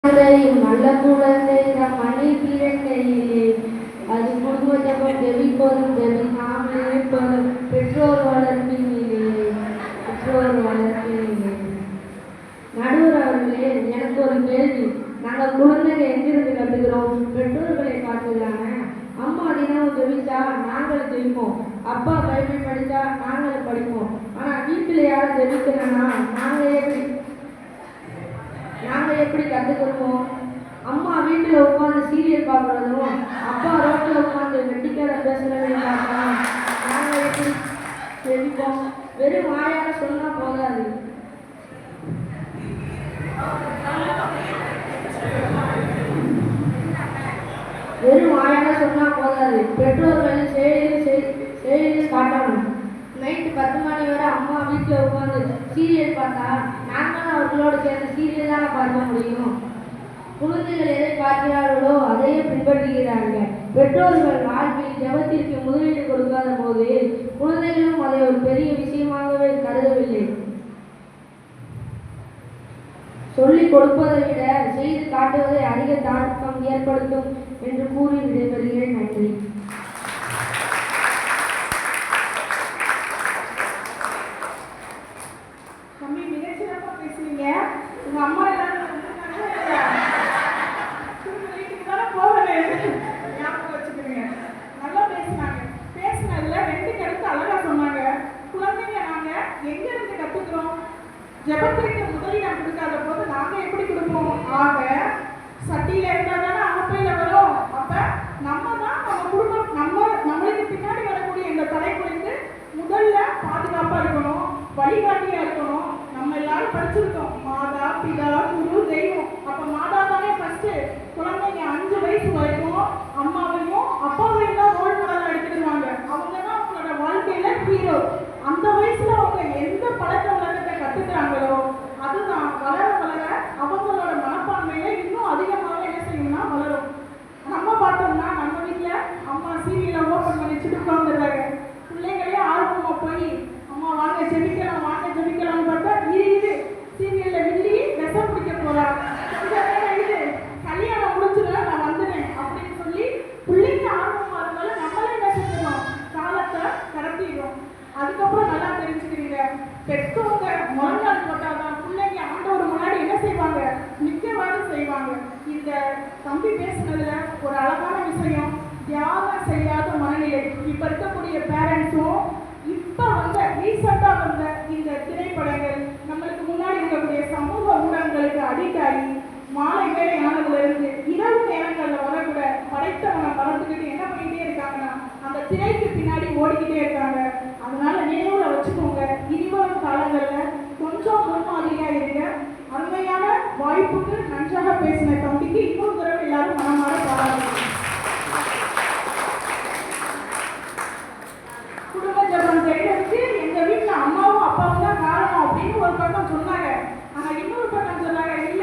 நல்ல குழந்தை மணி பிறக்கையிலே அது குடும்ப ஜபம் ஜெபிப்பதும் ஜெபிக்காமல் இருப்பதும் பெற்றோர் வளர்ப்பினிலே நடுவர் அவர்களே, எனக்கு ஒரு கேள்வி. நாங்கள் குழந்தைங்க எங்கிருந்து கற்றுக்கிறோம்? பெற்றோர்களை பார்த்துதானே. அம்மா தினமும் ஜெபிச்சா நாங்கள் ஜெபிப்போம், அப்பா பைபிள் படித்தா நாங்கள் படிப்போம். ஆனால் வீட்டில் யாரும் ஜெபிக்கிறோன்னா நாங்கள் எப்படி கற்றுக்கிறோம்? அம்மா வீட்டில் உட்காந்து சீரியல் பார்க்குறதும் அப்பா ரோட்டில் உட்காந்து வெட்டிக்கார பேசுகிறதையும் பார்க்கலாம். நாங்கள் எப்படி ஜெபிப்போம்? வெறும் வாயால சொன்னால் போதாது. பெற்றோர்கள் செயலில் காட்டணும். நைட்டு 10 மணி வரை அம்மா வீட்டில் உட்காந்து சீரியல் பார்த்தா நாங்களும் அவர்களோடு சேர்ந்து சீரியல் தானே பார்க்க முடியும். குழந்தைகள் எதை பார்க்கிறார்களோ அதையே பின்பற்றுகிறார்கள். பெற்றோர்கள் வாழ்க்கையில் ஜபத்திற்கு முதலீடு கொடுக்காத போது குழந்தைகளும் அதை ஒரு பெரிய விஷயமாகவே கருதவில்லை. சொல்லிக் கொடுப்பதை விட செய்து காட்டுவதை அதிக தாக்கம் ஏற்படுத்தும் என்று கூறி விடைபெறுகிறேன். நன்றி. தம்பி, மிக சிறப்பா பேசுறீங்க. உங்க அம்மா எல்லாரும் வீட்டுக்கு தானே போவேன், ஞாபகம் வச்சுக்கிறீங்க. நல்லா பேசினாங்க. பேசினதுல 2 கருத்து அழகா சொன்னாங்க. குழந்தைங்க நாங்க எங்க இருந்து கத்துக்கிறோம்? ஜபத்திற்கு முதலிடம் கொடுக்காத போது நாங்க எப்படி கொடுப்போம்? ஆக சட்டியில இருந்தா தானே அகப்பையில வரும். அப்ப நம்ம தான் நம்ம குடும்பம், நம்மளுக்கு பின்னாடி வரக்கூடிய இந்த தலைமுறைக்கு முதல்ல பாதுகாப்பா இருக்கணும், வழிகாட்டியா இருக்கணும். நம்ம எல்லாரும் படிச்சிருக்கோம், மாதா பிதா குரு தெய்வம். அப்ப மாதா தானே ஃபர்ஸ்ட். குழந்தைங்க 5 வயசு வரைக்கும் அம்மாவையும் அப்பாவையும் தான் ரோல் மாடலா எடுத்துடுவாங்க. அவங்க தான் அவங்களோட வாழ்க்கையில ஹீரோ. அந்த வயசுல அவங்க எந்த பழக்க வழக்கத்தை கத்துக்கிறாங்களோ அதுதான் வளர வளர அவங்களோட மனப்பான்மையில இன்னும் அதிகமாக என்ன செய்யணும்னா வளரும். நம்ம பார்த்தோம்னா நம்ம வீட்டுல அம்மா சீரியலை ஓப்பன் பண்ணி வச்சுட்டு உட்காந்துடுறாங்க. பிள்ளைங்களே ஆர்வமா போய் அம்மா வாங்க ஜெபிக்கலாம் பார்த்தா இது சீரியல்ல வில்லி விஷம் பிடிக்க போறா, இது கல்யாணம் முடிச்சுதான் நான் வந்துடுறேன் அப்படின்னு சொல்லி பிள்ளைங்க ஆர்வமா இருந்தாலும் நம்மளே என்ன செஞ்சிடும், காலத்தை கடத்திடுறோம். அதுக்கப்புறம் நல்லா தெரிஞ்சுக்கிறீங்க, பெற்றவங்க முழங்கால் போட்டாதான் பிள்ளைங்க ஆண்டவர் முன்னாடி என்ன செய்வாங்க, நிற்கவாறு செய்வாங்க. இந்த தம்பி பேசுனதுல ஒரு அழகான விஷயம், தியாகம் செய்யாத மனநிலை. இப்ப இருக்கக்கூடிய பேரண்ட்ஸும் இப்ப வந்த ரீசெண்டா வந்த இந்த திரைப்படங்கள், நம்மளுக்கு முன்னாடி இருக்கக்கூடிய சமூக ஊடகங்களுக்கு அடிக்ட் ஆகி மாலை வேலை ஆனதுல இருந்து இரவு நேரங்கள்ல வரக்கூட படைத்தவனை மறந்துக்கிட்டு என்ன பண்ணிட்டே இருக்காங்கன்னா அந்த திரைக்கு பின்னாடி ஓடிக்கிட்டே இருக்காங்க. அதனால நினைவுல வச்சுக்கோங்க, இனிவரும் காலங்கள்ல கொஞ்சம் முன்மாதிரியா இருங்க. அருமையான வாய்ப்புக்கு நன்றாக பேசின தம்பிக்கு இன்னொரு தடவை எல்லாரும் மனமாற பாராட்டுங்க. குடும்ப ஜபம் செய்யறதுக்கு எங்க வீட்டுல அம்மாவும் அப்பாவும் தான் காரணம் அப்படின்னு ஒரு பக்கம் சொன்னாங்க. ஆனா இன்னொரு பக்கம் சொன்னாங்க, இல்ல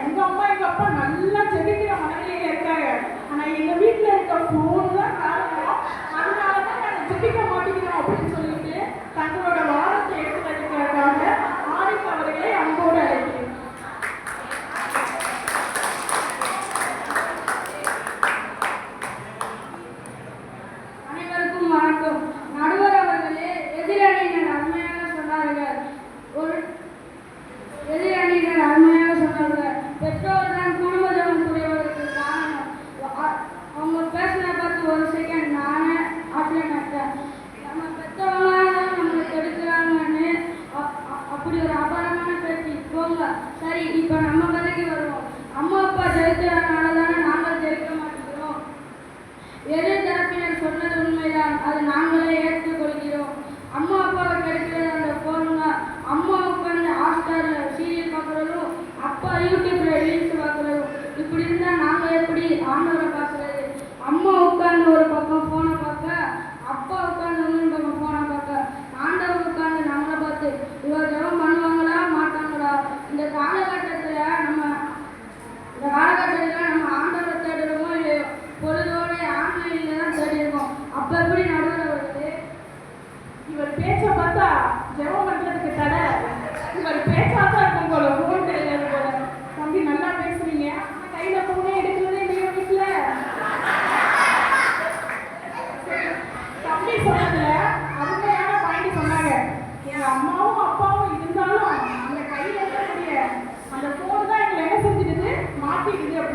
எங்க அம்மா எங்க அப்பா நல்லா ஜெபிக்கிற மனநிலையில இருக்காங்க, ஆனா எங்க வீட்டுல இருக்க போன் தான் காரணம், அதனாலதான் நாங்க ஜெபிக்க மாட்டேங்கிறோம் அப்படின்னு சொல்லிட்டு தங்களோட வாரத்தை எடுத்துக்கிறதுக்காக ஆரிஃப் அவர்களை அன்போடு அழைக்கிறேன். அனைவருக்கும் வணக்கம். நடுவர் அவர்களே, எதிரணியினர் அருமையாக சொன்னார்கள். பெற்றோர் தான் குடும்ப ஜபம் புரிவதற்கு காரணம். அவங்க பேசின பார்த்து ஒரு செகண்ட் நானே ஆஃப்லைன் ஆகிட்டேன். நம்ம பெற்றவங்க தான் நம்மளை கெடுக்கிறாங்கன்னு அப்படி ஒரு அபாரமான பேச்சு போங்க. சரி, இப்போ நம்ம கதைக்கு வருவோம். அம்மா அப்பா ஜெயிக்கிறதுனால தானே நாங்கள் ஜெயிக்க மாட்டேங்கிறோம். எதிர் தரப்பினர் சொன்னது உண்மைதான், அது நாங்களே ஏற்றுக்கொள்கிறோம். அம்மா அப்பாவை கிடைக்கிறது அந்த போனுங்க. அம்மா உட்காந்து ஹாட்ஸ்டாரில் சீரியல் பார்க்குறதும் அப்பா யூடியூப்ல ரீல்ஸ் பார்க்குறதும், இப்படி இருந்தால் நாங்கள் எப்படி ஆண்டவரை பார்க்குறது? அம்மா உட்காந்து ஒரு பக்கம் ஃபோனை பார்க்க, அப்பா உட்காந்து இன்னொரு பக்கம் ஃபோனை பார்க்க, ஆண்டவர் உட்காந்து நம்மளை பார்த்து இவர் ஜபம் பண்ணுவாங்களா மாட்டாங்களா? இந்த காலகட்டத்தில் நம்ம ஆண்டவரை தேடுறோமோ இல்லையோ, பொழுதோட ஆன்லைனில் தான் தேடிருக்கோம். அப்போ எப்படி நடுவர் வருது? இவர் பேச்ச பார்த்தா ஜெபம் பண்றதுக்கு தடை, இவர் பேச்சாதான் இருக்கும் போல, ஃபோன் கிடையாது போல. தம்பி நல்லா பேசுறீங்க.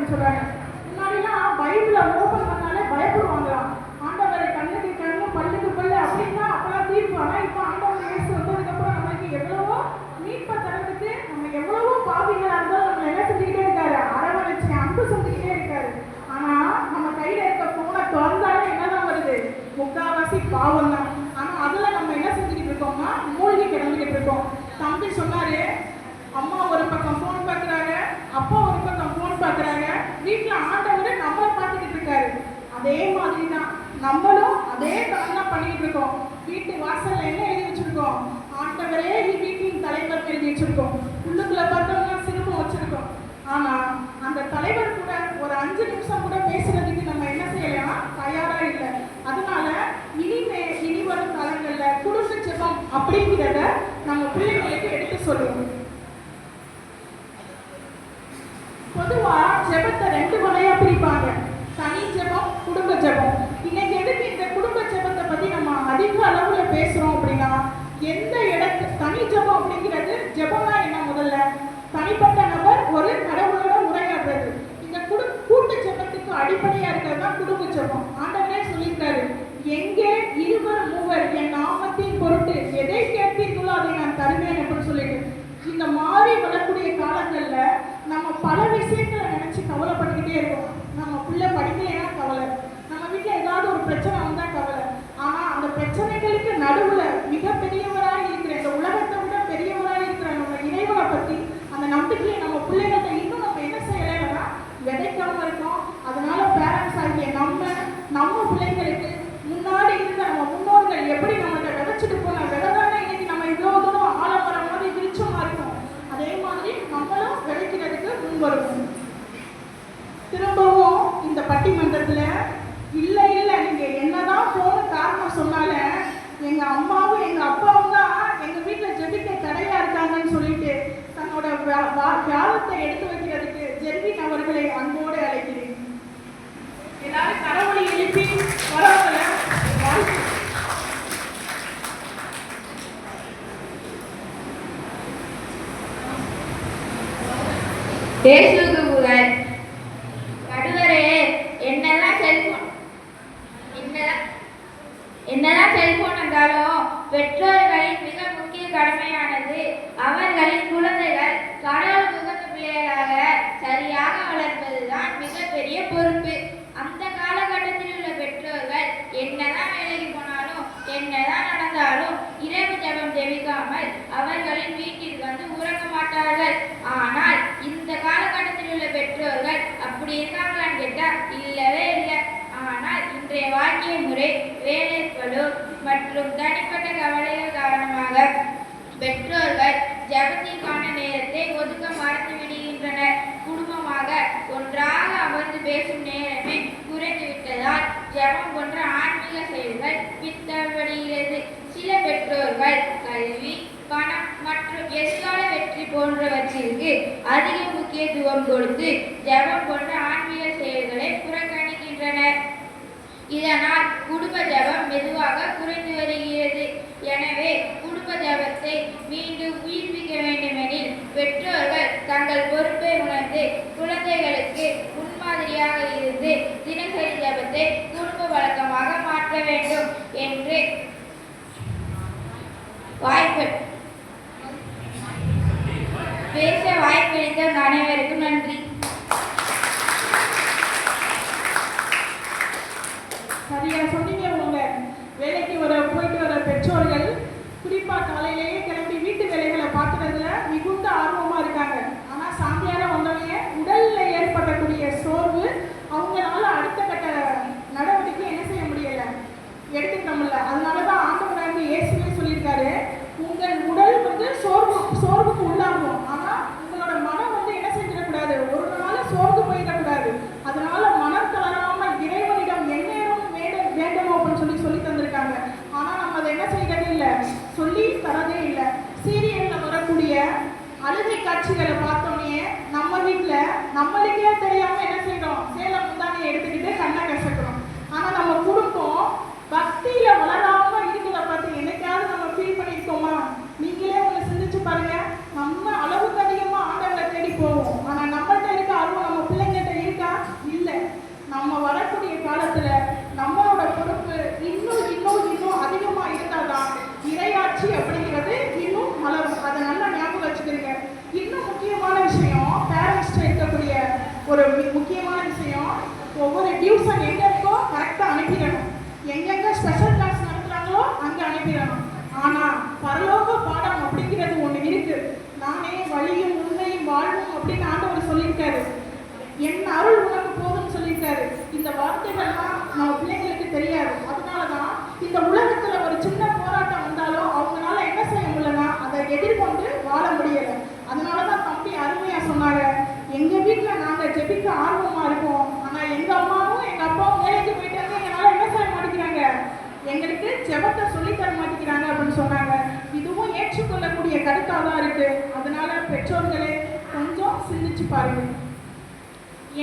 அப்படின்னு சொல்றாங்க. முன்னாடிலாம் பைபிளை ஓபன் பண்ணாலே பயப்படுவாங்களாம். ஆண்டவரை கண்ணுக்கு கண்ணு பல்லுக்கு பல்லு அப்படின்னா அப்பெல்லாம் தீர்ப்பு. ஆனா இப்போ ஆண்டவர் இயேசு வந்ததுக்கு அப்புறம் நம்மளுக்கு எவ்வளவோ மீட்பை தரதுக்கு நம்ம எவ்வளவோ பாவிகளா இருந்தாலும் நம்ம என்ன செஞ்சுக்கிட்டே இருக்காரு, அரவணைச்சு அன்பு செஞ்சுக்கிட்டே இருக்காரு. ஆனா நம்ம கையில இருக்க போனை திறந்தாலும் என்னதான் வருது, முக்காவாசி பாவம் தான். ஆனா அதுல நம்ம என்ன செஞ்சுக்கிட்டு இருக்கோம்னா மூழ்கி கிடந்துகிட்டு இருக்கோம். தம்பி சொன்னாரு, அம்மா ஒரு பக்கம் போன் பார்க்குறாங்க, அப்பா ஒரு பக்கம் போன் பார்க்குறாங்க, வீட்டில் ஆண்டவர் நம்மளை பார்த்துக்கிட்டு இருக்காரு. அதே மாதிரி தான் நம்மளும் அதே தரம் தான் பண்ணிக்கிட்டு இருக்கோம். வீட்டு வாசல்ல என்ன எழுதி வச்சிருக்கோம், ஆண்டவரே வீட்டின் தலைவர் எழுதி வச்சிருக்கோம். உள்ளுக்குள்ள பார்த்தோம்னா சிறுமம் வச்சிருக்கோம். ஆனா அந்த தலைவர் கூட ஒரு 5 நிமிஷம் கூட பேசுறதுக்கு நம்ம என்ன செய்யலாம், தயாரா இல்லை. அதனால இனி வரும் காலங்கள்ல குடும்ப ஜெபம் அப்படிங்கிறத நம்ம பிள்ளைங்களுக்கு எடுத்து சொல்லுவோம். பொதுவா ஜெபத்தை 2 வகையா பிரிப்பாங்க, தனி ஜெபம், குடும்ப ஜெபம். இன்னைக்கு எதுக்கு இந்த குடும்ப ஜெபத்தை பத்தி நம்ம அதிக அளவுல பேசுறோம் அப்படின்னா, எந்த இடத்து தனி ஜெபம் அப்படிங்கிறது, ஜெபம்னா என்ன, முதல்ல தனிப்பட்ட நபர் ஒரு கடவுளோட உரையாடுறது. இந்த கூட்டு ஜெபத்துக்கு அடிப்படையா இருக்கிறது தான் குடும்ப ஜெபம். ஆண்டவரே சொல்லியிருக்காரு, எங்கே 2 3 என் நாமத்தின் பொருட்டு எதை கேட்பீர்களோ அதை நான் தருவேன் அப்படின்னு சொல்லிட்டு. இந்த மாறி வரக்கூடிய காலங்கள்ல நம்ம பல விஷயங்களை நினைச்சு கவலைப்பட்டுக்கிட்டே இருக்கோம். நம்ம பிள்ளை படிக்கலைன்னா கவலை, நம்ம வீட்டுல ஏதாவது ஒரு பிரச்சனை வந்தா கவலை. ஆனா அந்த பிரச்சனைகளுக்கு நடுவுல மிகப்பெரியவராக இருக்கிற, இந்த உலகத்தை விட பெரியவராக இருக்கிற நம்ம இறைவனை பத்தி அந்த நம்பிக்கையை நம்ம பிள்ளைகிட்ட இன்னும் நம்ம என்ன செய்யலைன்னா விதைக்காம இருக்கோம். அதனால பேரண்ட்ஸ் ஆகிய நம்ம பிள்ளைங்களுக்கு முன்னாடி இருந்த நம்ம முன்னோர்கள் எப்படி நம்மகிட்ட விதைச்சிட்டு போன விதைதானே இன்னைக்கு நம்ம இவ்வளவு தூரம் ஆலமரம் மாதிரி விருட்சமா இருக்கும். அதே மாதிரி நம்மளும் விதைக்கிறதுக்கு முன்வருவோம். திரும்பவும் இந்த பட்டிமன்றத்துல இல்ல நீங்க என்னதான் போன காரணம் சொன்னால எங்க அம்மாவும் எங்க அப்பாவும் தான் எங்க வீட்டுல ஜெபிக்க தடையா இருக்காங்கன்னு சொல்லிட்டு தன்னோட வியாழத்தை எடுத்து வைக்கிறதுக்கு ஜெர்வின் அவர்களை அன்போடு அழைக்கிறேன். எல்லாரும் கரவொலி எழுப்பி வரவங்கள வாழ்த்து. இயேசுவுக்கு புகழ். நடுவரே, என்னதான் செல்போன் என்றாலும் பெற்றோர்களின் மிக முக்கிய கடமையானது அவர்களின் குழந்தைகள் கடவுளுக்கு உகந்த பிள்ளைகளாக சரியாக வளர்ப்பதுதான் மிகப்பெரிய பொறுப்பு. அந்த காலகட்டத்தில் உள்ள பெற்றோர்கள் என்னதான் வேலைக்கு போனாலும் என்னதான் நடந்தாலும் இரவு ஜெபம் ஜெபிக்காமல் அவர்களின் வீட்டிற்கு வந்து உறங்க மாட்டார்கள். ஆனால் இந்த காலகட்டத்தில் உள்ள பெற்றோர்கள் அப்படி இருக்காங்களான்னு கேட்டா இல்லவே இல்லை. ஆனால் இன்றைய வாழ்க்கை முறை, வேலைப்பளு மற்றும் தனிப்பட்ட கவலைகள் காரணமாக பெற்றோர்கள் ஜெபத்திற்கான நேரத்தை ஒதுக்க மறந்து விடுகின்றனர். குடும்பமாக ஒன்றாக அமர்ந்து பேசும் நேரமே குறைந்து விட்டதால் ஜெபம் போன்ற ஆன்மீக செயல்கள் பின்தள்ளப்படுகிறது. சில பெற்றோர்கள் கல்வி, பணம் மற்றும் எதிர்கால வெற்றி போன்றவற்றிற்கு அதிக முக்கியத்துவம் கொடுத்து ஜெபம் போன்ற ஆன்மீக செயல்களை புறக்கணிக்கின்றனர். இதனால் குடும்ப ஜெபம் மெதுவாக குறைந்து வருகிறது. எனவே குடும்ப ஜெபத்தை மீண்டும் உயிர்ப்பிக்க வேண்டுமெனில் பெற்றோர்கள் தங்கள் பொறுப்பை உணர்ந்து குழந்தைகளுக்கு முன்மாதிரியாக இருந்து தினசரி ஜெபத்தை குடும்ப வழக்கமாக மாற்ற வேண்டும் என்று பேச வாய்ப்பளித்த அனைவருக்கும் நன்றி. சரியா சொன்னீங்க. உங்க வேலைக்கு போயிட்டு வர பெற்றோர்கள் குறிப்பா காலையிலேயே கிளம்பி வீட்டு வேலைகளை பார்க்கறதுல மிகுந்த ஆர்வமா இருக்காங்க. ஆனா சாயங்காலம் வந்தவங்க உடல்ல ஏற்படக்கூடிய சோர்வு அவங்களால அடுத்த கட்ட நடவடிக்கை என்ன செய்ய முடியல, எடுத்துக்க முடியல. அதனாலதான் ஆண்டவராக இயேசுவே சொல்லியிருக்காரு, உங்கள் உடல் வந்து சோர்வுக்கு உள்ளாகும். ஆனா உங்களோட மனம் வந்து என்ன செஞ்சிடக்கூடாது, ஒரு நாள் சோர்ந்து போயிடக்கூடாது. அதனால மனம் தளராம இறைவனிடம் எந்நேரம் வேண்டும் அப்படின்னு சொல்லி தந்திருக்காங்க. ஆனா நம்ம அதை என்ன செய்யறதே இல்லை, சொல்லி தரதே இல்லை. சீரியல்ல வரக்கூடிய அழுகை காட்சிகளை பார்த்தோன்னே நம்ம வீட்டுல நம்மளுக்கே தெரியாம என்ன செய்யறோம், சேலம் முந்தானியை எடுத்துக்கிட்டு கண்ணை கசக்கிறோம். ஆனா நம்ம குடும்பம் பக்தியில வளராம இருக்கிறத பார்த்து என்னைக்காவது நம்ம ஃபீல் பண்ணிருக்கோமா? நீங்களே உங்களை சிந்திச்சு பாருங்க. நம்ம அளவுக்கு அதிகமா ஆண்டவரை தேடி போவோம். ஆனா நம்மள்கிட்ட இருக்க ஆர்வம் நம்ம பிள்ளைங்கிட்ட இருக்கா முக்கியமான விஷயம், ஒவ்வொரு டியூஷன் எங்கே இருக்கோ கரெக்டாக அனுப்பிடணும். எங்கெங்கே ஸ்பெஷல் கிளாஸ் நடத்துகிறாங்களோ அங்கே அனுப்பிடணும். ஆனால் பரலோக பாடம் அப்படிங்கிறது ஒன்று இருக்கு. நானே வழியும் உண்மையும் வாழ்வும் அப்படின்னு ஆண்டவர் சொல்லியிருக்காரு. என் அருள் உனக்கு போதும்னு சொல்லியிருக்காரு. இந்த வார்த்தைகள்லாம் நம்ம பிள்ளைங்களுக்கு தெரியாது. அதனால தான் இந்த உலகத்தில் ஒரு சின்ன போராட்டம் வந்தாலும் அவங்களால என்ன செய்ய முடியலன்னா அதை எதிர்கொண்டு வாழ முடியலை. அதனால தான் தம்பி அருமையாக சொன்னாங்க, எங்கள் வீட்டில் நாங்கள் ஜெபிக்க ஆர்வமாக இருக்கோம், ஆனால் எங்கள் அம்மாவும் எங்கள் அப்பாவும் வேலைக்கு போயிட்டாங்க, எங்களால் என்ன செய்ய மாட்டேங்கிறாங்க, எங்களுக்கு ஜெபத்தை சொல்லித்தர மாட்டேங்கிறாங்க அப்படின்னு சொன்னாங்க. இதுவும் ஏற்றுக்கொள்ளக்கூடிய கருத்தாக தான் இருக்கு. அதனால பெற்றோர்களே கொஞ்சம் சிந்திச்சு பாருங்க.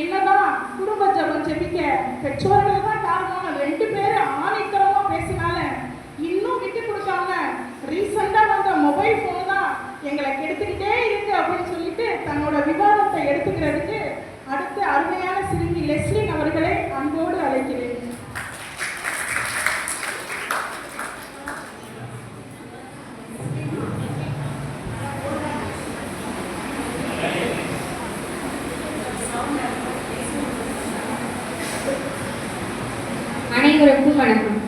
என்னதான் குடும்ப ஜெபம் ஜெபிக்க பெற்றோர்கள் தான் காரணம். 2 பேரும் ஆணித்தரமா பேசினால இன்னும் விட்டு கொடுக்காம ரீசெண்டா வந்த மொபைல் போன் தான் எங்களை கெடுத்துக்கிட்டே இருக்கு அப்படின்னு சொல்லிட்டு தன்னோட விவாதத்தை எடுத்துக்கிறதுக்கு அடுத்து அருமையான சிறுமி லெஸ்லின் அவர்களை அன்போடு அழைக்கிறேன். அனைவருக்கும் வணக்கம்.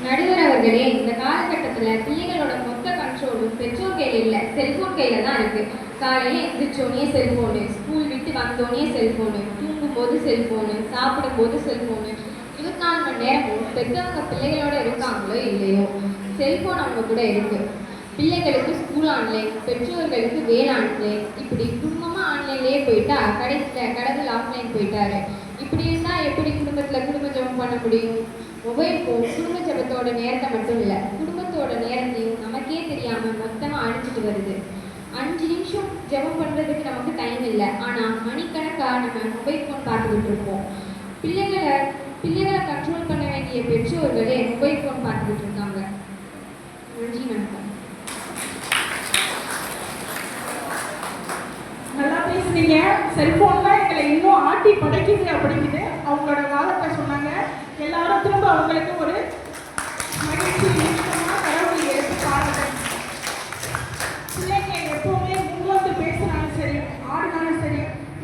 நடுவர் அவர்களே, இந்த காலகட்டத்தில் பிள்ளைகளோட மொத்த கண்ட்ரோலும் பெற்றோர் கையில் இல்லை, செல்போன் கையில் தான் இருக்கு. காலையில் எந்திரிச்சோடனே செல்போனு, ஸ்கூல் விட்டு வந்தோடனே செல்போனு, தூங்கும்போது செல்போனு, சாப்பிடும்போது செல்போனு, 24 மணி நேரமும் பெற்றவங்க பிள்ளைகளோட இருக்காங்களோ இல்லையோ செல்போன் அவங்க கூட இருக்கு. பிள்ளைகளுக்கு ஸ்கூல் ஆன்லைன், பெற்றோர்களுக்கு வேலை ஆன்லைன், இப்படி குடும்பமாக ஆன்லைன்லேயே போயிட்டா கடைசியில் கடவுள் ஆஃப்லைன் போயிட்டாரு. இப்படி இருந்தால் எப்படி குடும்பத்தில் குடும்ப ஜெபம் பண்ண முடியும்? மொபைல் ஃபோன் குடும்ப ஜெபத்தோட நேரத்தை மட்டும் இல்லை, குடும்பத்தோட நேரத்தையும் நமக்கே தெரியாமல் மொத்தமாக அழிச்சிட்டு வருது. 5 நிமிஷம் ஜெபம் பண்ணுறதுக்கு நமக்கு டைம் இல்லை, ஆனால் மணிக்கணக்காக நம்ம மொபைல் ஃபோன் பார்த்துக்கிட்டு இருப்போம். பிள்ளைகளை கண்ட்ரோல் பண்ண வேண்டிய பெற்றோர்களே மொபைல் ஃபோன் பார்த்துக்கிட்டு இருக்காங்க. நன்றி, வணக்கம். நல்லா பேசுனீங்க. செல்போன் தான் எங்களை இன்னும் ஆட்டி படைக்குது அப்படிங்குது அவங்களோட வாதத்தை சொன்னாங்க. எல்லாரும் திரும்ப அவங்களுக்கு ஒரு மகிழ்ச்சி நிமிஷமா கடவுளை எடுத்து பாருங்க. பிள்ளைங்க எப்பவுமே முன்வந்து பேசினாலும் சரி, ஆடினாலும் சரி,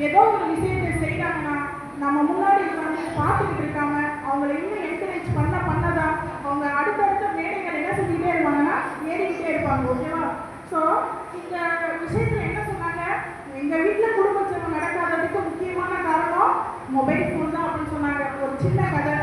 ஏதோ ஒரு விஷயத்தை செய்யறாங்கன்னா நம்ம முன்னாடி உட்காந்து பார்த்துக்கிட்டு இருக்காம அவங்களை இன்னும் என்கரேஜ் பண்ணதான் அவங்க அடுத்தடுத்த மேடைகள் என்ன செஞ்சுக்கிட்டே இருப்பாங்கன்னா ஏறிக்கிட்டே இருப்பாங்க. ஓகேவா? ஸோ இந்த விஷயத்துல என்ன சொன்னாங்க, எங்கள் வீட்டில் குடும்ப ஜெபம் நடக்காததுக்கு முக்கியமான காரணம் மொபைல் ஃபோன் தான் அப்படின்னு சொன்னாங்க. ஒரு சின்ன கதை.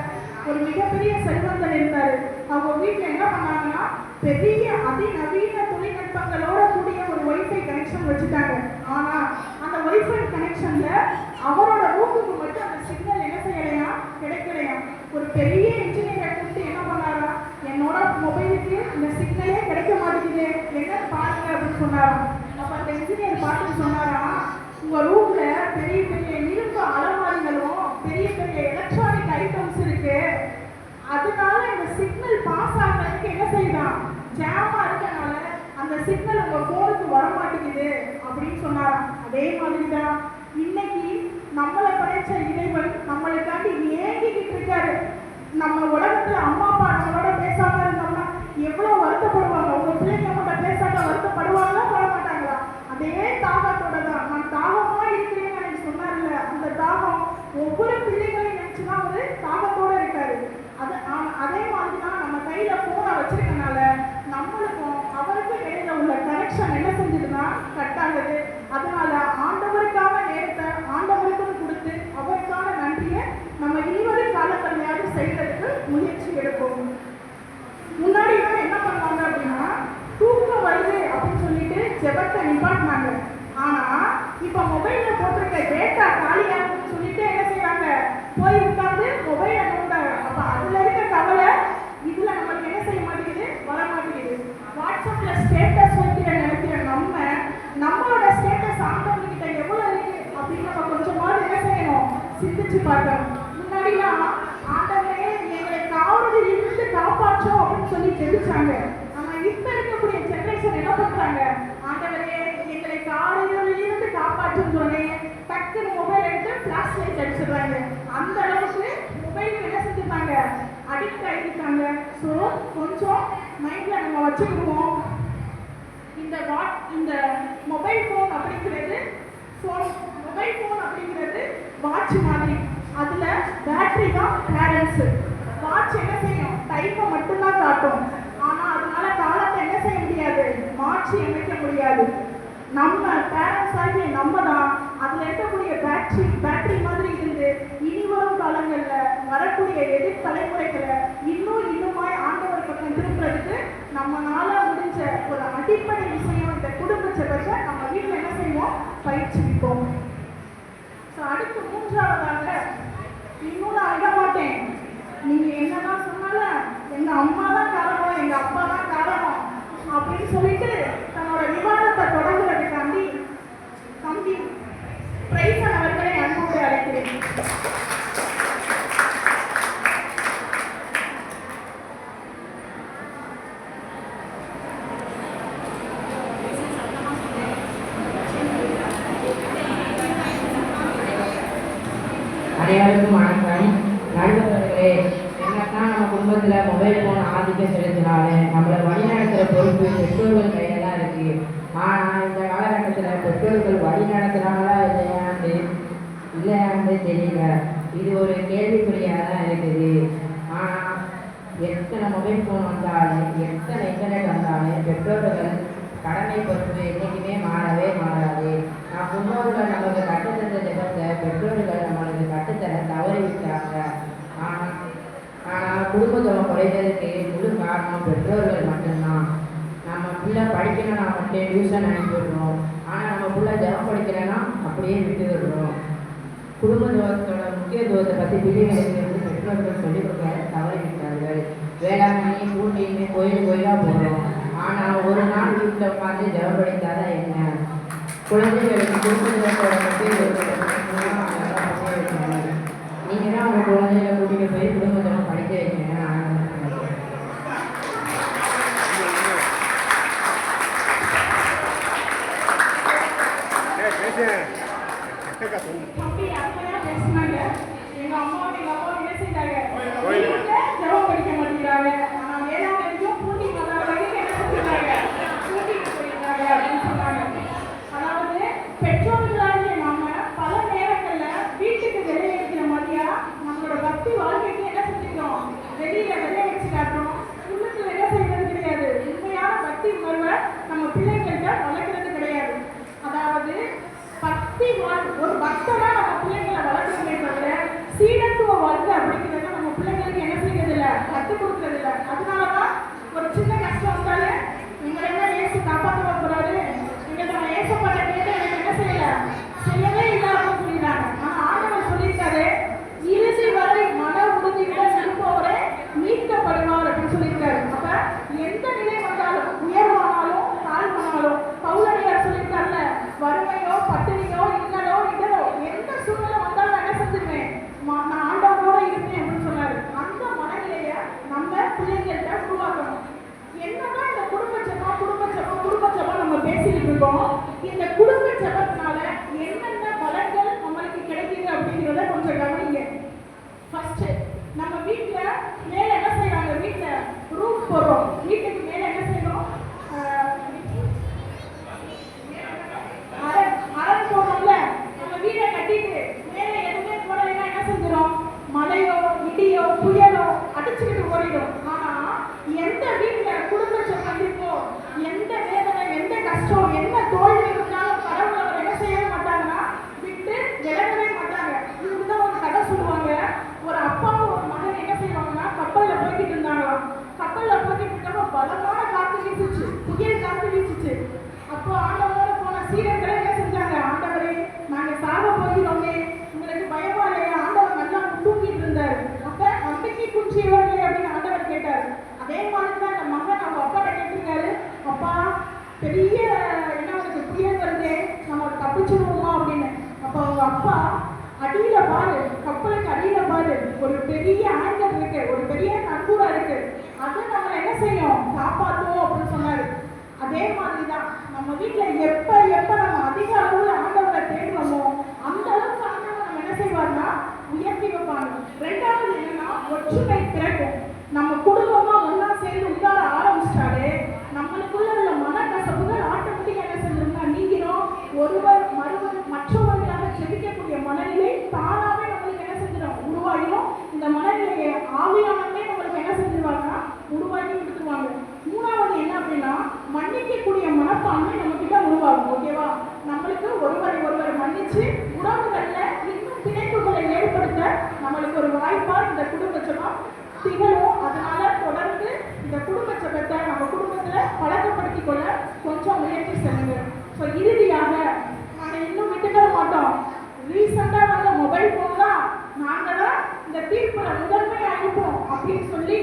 ஒரு மிகப்பெரிய செல்வந்தர் இருந்தார். அவங்க வீட்டில் என்ன பண்ணாங்கன்னா பெரிய அதிநவீன தொழில்நுட்பங்களோட கூடிய ஒரு வைஃபை கனெக்ஷன் வச்சுட்டாங்க. ஆனால் அந்த வைஃபை கனெக்ஷனில் அவரோட ரூமுக்கு மட்டும் அந்த சிக்னல் என்ன செய்யலையா, கிடைக்கலையா. ஒரு பெரிய இன்ஜினியரை கூப்பிட்டு என்ன பண்ணாரா, என்னோட மொபைலுக்கு இந்த சிக்னலே கிடைக்க மாட்டேங்குது, என்ன பாருங்க அப்படின்னு சொன்னாராம். அப்போ அந்த இன்ஜினியர் பார்த்துட்டு சொன்னாரா, உங்கள் ரூமில் பெரிய பெரிய இரும்பு அலமாரிகளும் பெரிய பெரிய எலக்ட்ரானிக் ஐட்டம்ஸ் இருக்கு, அதனால இந்த சிக்னல் பாஸ் ஆகிறதுக்கு என்ன செய்யலாம், ஜாமா இருக்கனால அந்த சிக்னல் உங்கள் ஃபோனுக்கு வர மாட்டேங்குது அப்படின்னு சொன்னாராம். அதே மாதிரி தான் இன்னைக்கு நம்மளை படைச்ச இறைவன் நம்மளுக்காண்டி ஏங்கிக்கிட்டு இருக்காரு. நம்ம உலகத்துல அம்மா அப்பா நம்மளோட பேசாம இருந்தோம்னா எவ்வளவு வருத்தப்படுவாங்க. உங்க பிள்ளைங்க நம்மகிட்ட பேசாம வருத்தப்படுவாங்களா, பட மாட்டாங்களா? அதே தாகத்தோட தான் நான் தாகமா இருக்கிறேன்னு எனக்கு சொன்னார்ல, அந்த தாகம் ஒவ்வொரு பிள்ளைகளையும் நினைச்சுதான் ஒரு தாகத்தோட இருக்காரு. அதே மாதிரி தான் நம்ம கையில போனை வச்சிருக்கனால நம்மளுக்கும் அவருக்கும் இடையில உள்ள கனெக்ஷன் என்ன செஞ்சதுன்னா கட் ஆகுது. அதனால ஆண்டவருக்கான நேரத்தை ஆண்டவருக்கும் கொடுத்து அவருக்கான நன்றியை நம்ம இனிவரும் காலக்கல்யாணம் செய்யறதுக்கு முயற்சி எடுப்போம். முன்னாடி என்ன பண்ணுவாங்க அப்படின்னா, தூக்கம் வருது அப்படின்னு சொல்லிட்டு ஜெபத்தை நிப்பாட்டினாங்க. ஆனா இப்ப மொபைல்ல போட்டிருக்க டேட்டா காலியாகுன்னு சொல்லிட்டு என்ன செய்வாங்க, போய் உட்கார்ந்து மொபைலை நோண்டாங்க. அப்ப அதுல இருக்க கவலை இதுல நம்மளுக்கு என்ன செய்ய மாட்டேங்குது, வர மாட்டேங்குது. வாட்ஸ்அப்ல ஸ்டேட்டஸ் வைக்கிற நினைக்கிற நம்மளோட ஸ்டேட்டஸ் ஆண்டவர்கிட்ட எவ்வளவு இருக்கு அப்படின்னு நம்ம கொஞ்சமாவது என்ன செய்யணும், சிந்திச்சு பார்க்கணும். முன்னாடிலாம் ஆண்டவரே எங்களை காவலில் இருந்து காப்பாற்றோம் அப்படின்னு சொல்லி ஜெபிச்சாங்க. ஆனா இப்ப இருக்கக்கூடிய ஜெனரேஷன் என்ன பண்றாங்க, ஆண்டவரே எங்களை காவலில் இருந்து காப்பாற்றும் சொன்னேன், டக்குன்னு மொபைல் எடுத்து பிளாஷ் லைட் அடிச்சிடுறாங்க. அந்த அளவுக்கு மொபைல் என்ன செஞ்சிருக்காங்க, அடிக்ட் ஆகிருக்காங்க. ஸோ கொஞ்சம் மைண்ட்ல நம்ம வச்சுக்கிடுவோம். இந்த மொபைல் ஃபோன் அப்படிங்கிறது வாட்ச் மாதிரி. அதுல பேட்டரி தான் பேரண்ட்ஸ். வாட்ச் என்ன செய்யும்? டைமை மட்டும்தான் காட்டும். ஆனா அதனால காலத்தை என்ன செய்ய முடியாது? மாற்றி அமைக்க முடியாது. நம்ம பேரண்ட்ஸ் ஆகிய நம்ம தான் அதுல இருக்கக்கூடிய பேட்டரி மாதிரி இருந்து இனி வரும் காலங்கள்ல வரக்கூடிய எதிர் தலைமுறைகளை இன்னுமாய் ஆண்டவர் பக்கம் திருப்புறதுக்கு நம்மளால முடிஞ்ச ஒரு அடிப்படை விஷயம் இந்த குடும்ப ஜெபத்தை நம்ம வீட்டில் என்ன செய்வோம்? பயிற்சிப்போம். அடுத்து மூன்றாவதாக, இன்னும் நான் விட மாட்டேன், நீங்க என்னதான் சொன்னாலும் எங்க அம்மா தான் காரணம், எங்க அப்பா தான் காரணம் அப்படின்னு சொல்லிட்டு தன்னோட விவாதத்தை தொடங்குறதுக்காண்டி தம்பி பிரைசன் அவர்களை அன்போடு அழைக்கிறேன். அனைவருக்கும் வணக்கம். நடுவர்களே, என்னத்தான் நம்ம குடும்பத்தில் மொபைல் ஃபோன் ஆதிக்கம் செலுத்தினாலும் நம்மளை வழிநடத்துகிற பொறுப்பு பெற்றோர்கள் கையில் தான் இருக்குது. ஆனால் இந்த காலகட்டத்தில் பெற்றோர்கள் வழி நடத்துகிறாங்களா இல்லையான்னு தெரியல. இது ஒரு கேள்விக்குறியாக தான் இருக்குது. ஆனால் எத்தனை மொபைல் ஃபோன் வந்தாலும் எத்தனை இன்டர்நெட் வந்தாலும் பெற்றோர்கள் கடமை பொறுப்பு என்றைக்குமே மாறவே மாறாது. நான் முன்னோர்கள் நமக்கு கட்டுத்தந்த ஜெபத்தை பெற்றோர்கள் நம்மளுக்கு கட்டுத்தர தவறிவிட்டாங்க. ஆனால் குடும்ப ஜெபம் குறைந்ததுக்கு முழு காரணம் பெற்றோர்கள் மட்டும்தான். நம்ம பிள்ளை படிக்கணும்னா மட்டும் டியூஷன் அனுப்பிவிடுறோம். ஆனால் நம்ம பிள்ளை ஜெபம் படிக்கலைன்னா அப்படியே விட்டு விடுறோம். குடும்ப ஜெபத்தோட முக்கியத்துவத்தை பற்றி பிள்ளைகளுக்கு பெற்றோர்கள் சொல்லிக் கொடுக்க தவறிவிட்டார்கள். வேளாங்கண்ணி கூட்டியுமே கோயிலாக போகிறோம். ஆனால் ஒரு நாள் வீட்டில் உட்காந்து ஜெபம் படித்தாதான் என்ன? குழந்தைகளுக்கு குடும்ப ஜெபத்தோட முக்கியத்துவத்தை நீங்கள் தான் உங்கள் குழந்தைகளை கூட்டிகிட்டு போய் குடும்ப ஜெபம் படிக்க வைக்கணும். எங்க அம்மா என்ன செஞ்சாங்க? ஜெபம் படிக்க மாட்டேங்கிறாங்க. ஆனா வேளாங்கண்ணிக்கும் பூட்டி வரைக்கும் என்ன செஞ்சாங்க? கூட்டிட்டு போயிருந்தாங்க அப்படின்னு சொன்னாங்க. அதாவது பெற்றோர்களாகிய நாம பல நேரங்கள்ல வீட்டுக்கு வெளியே இருக்கிற மாதிரியா நம்மளோட பக்தி வாழ்க்கைக்கு என்ன செஞ்சுக்கிறோம்? வெளியில வெளியே வச்சு காட்டுறோம். உள்ளுக்கு என்ன செய்யறது கிடையாது. உண்மையான பக்தி உணர்வை நம்ம பிள்ளைங்கள்ட்ட வளர்க்கறது கிடையாது. அதாவது பக்தி ஒரு பக்தனா நம்ம பிள்ளைங்களை வளர்க்கறதே தவிர சீடத்துவ வாழ்க்கை அப்படிங்கிறத நம்ம பிள்ளைங்களுக்கு என்ன செய்யறது இல்லை, கற்றுக் கொடுக்கறது இல்லை. அதனாலதான் ஒரு சின்ன கஷ்டம் வந்தாலே எங்களை என்ன ஏசு காப்பாற்ற போறாரு, நீங்க நம்ம ஏசப்பட்ட கேட்டு எனக்கு என்ன செய்யவே இல்லை அப்படின்னு சொல்லிடுறாங்க. ஆனா ஆண்டவர் சொல்லியிருக்காரு, இறுதி வரை மன உறுதியுடன் இருப்பவரே மீட்கப்படுவார் அப்படின்னு சொல்லியிருக்காரு. அப்ப எந்த நிலை வந்தாலும், உயர்வானாலும் தாழ்வானாலும், பவுலடியார் சொல்லியிருக்காருல்ல, வறுமையோ பட்டினியோ இன்னலோ இடரோ எந்த சூழ்நிலை வந்தாலும் என்ன செஞ்சிருவேன், நான் ஆண்டவரோட இருப்பேன் அப்படின்னு சொன்னாரு. அந்த மனநிலைய நம்ம பிள்ளைங்கள்ட்ட உருவாக்கணும். என்னதான் இந்த குடும்ப ஜெபம் நம்ம பேசிட்டு இருக்கோம். இந்த குடும்ப ஜெபத்தினால என்னென்ன பலன்கள் நம்மளுக்கு கிடைக்குது அப்படிங்கிறத கொஞ்சம் கவனிங்க. ஃபர்ஸ்ட், நம்ம வீட்டுல மேல என்ன செய்யறாங்க? வீட்டுல ரூஃப் போடுறோம். வீட்டுக்கு மேல என்ன செய்யறோம்? அரண் போடுறோம்ல. நம்ம வீடை கட்டிட்டு மேல எதுவுமே போடலைன்னா என்ன செஞ்சிடும்? மழையோ இடியோ புயலோ அடிச்சுக்கிட்டு ஓடிடும். ஆனா எந்த வீட்டுல குடும்ப ஜெபம் இருக்கோ, எந்த வேதனை, எந்த கஷ்டம், என்ன தோல்வி இருந்தாலும் கடவுள் அவர் என்ன செய்யவே மாட்டாங்கன்னா விட்டு விலகவே மாட்டாங்க. இதுதான் ஒரு கதை சொல்லுவாங்க. ஒரு அப்பாவும் ஒரு மகன் என்ன செய்வாங்கன்னா கப்பல்ல போய்கிட்டு இருந்தாங்களாம். கப்பல்ல போய்கிட்டு இருக்கப்ப பலமான காற்று வீசுச்சு, புயல் காற்று வீசுச்சு. அப்போ ஆண்டவரோட போன சீடர்களே என்ன செஞ்சாங்க? ஆண்டவரே, நாங்க சாக போகிறோமே, உங்களுக்கு பயமா இல்லையா? ஆண்டவர் நல்லா தூங்கிட்டு இருந்தாரு. அப்ப நம்பிக்கை குன்றியவர்களே அப்படின்னு ஆண்டவர் கேட்டாரு. அதே மாதிரிதான் இந்த மகன் அவங்க அப்பாட்ட கேட்டிருக்காரு, அப்பா பெரிய என்ன அவருக்கு புயல் வருது, நம்ம தப்பிச்சிருவோமா அப்படின்னு. அப்ப அவங்க அப்பா, அடியில பாரு, கப்பலுக்கு அடியில பாரு, ஒரு பெரிய ஆங்கர் இருக்கு, ஒரு பெரிய நங்கூரா இருக்கு, அது நம்ம என்ன செய்யும்? காப்பாற்றுவோம் அப்படின்னு சொன்னாரு. அதே மாதிரிதான் நம்ம வீட்டுல எப்ப நம்ம அதிக அளவுல ஆண்டவரை தேடுறோமோ அந்த அளவுக்கு ஆண்டவர் நம்ம என்ன செய்வார்னா உயர்த்தி வைப்பாங்க. ரெண்டாவது என்னன்னா ஒற்றுமை பிறக்கும். நம்ம குடும்பமா ஒன்னா சேர்ந்து உட்கார ஆரம்பிச்சிட்டாலே நம்மளுக்குள்ள உள்ள மனக்கசப்புகள் ஆட்டோமேட்டிக்கா என்ன செஞ்சிருந்தா நீங்கிடும். ஒருவர் மற்றவர்களாக செபிக்கக்கூடிய மனநிலை தானாவே நம்மளுக்கு என்ன செஞ்சிடும் உருவாகிடும். இந்த மனநிலையை ஆவியானவர்களே நம்மளுக்கு என்ன செஞ்சிருவாங்கன்னா உருவாக்கி கொடுத்துருவாங்க. மூணாவது என்ன அப்படின்னா மன்னிக்கக்கூடிய மனப்பான்மை நம்ம கிட்ட உருவாகும். ஓகேவா? நம்மளுக்கு ஒருவர் மன்னிச்சு உறவுகள்ல இன்னும் பிணைப்புகளை ஏற்படுத்த நம்மளுக்கு ஒரு வாய்ப்பா இந்த குடும்ப ஜெபம் திகழும். அதனால தொடர்ந்து இந்த குடும்ப ஜெபத்தை நம்ம குடும்பத்துல பழக்கப்படுத்திக் கொள்ள கொஞ்சம் முயற்சி செய்யுங்க. ஸோ இறுதியாக நாங்கள் இன்னும் விட்டுக்கிற மாட்டோம். ரீசெண்டா வந்த மொபைல் போன் தான் நாங்க தான் இந்த தீர்ப்புல முதன்மையா இருப்போம் அப்படின்னு சொல்லி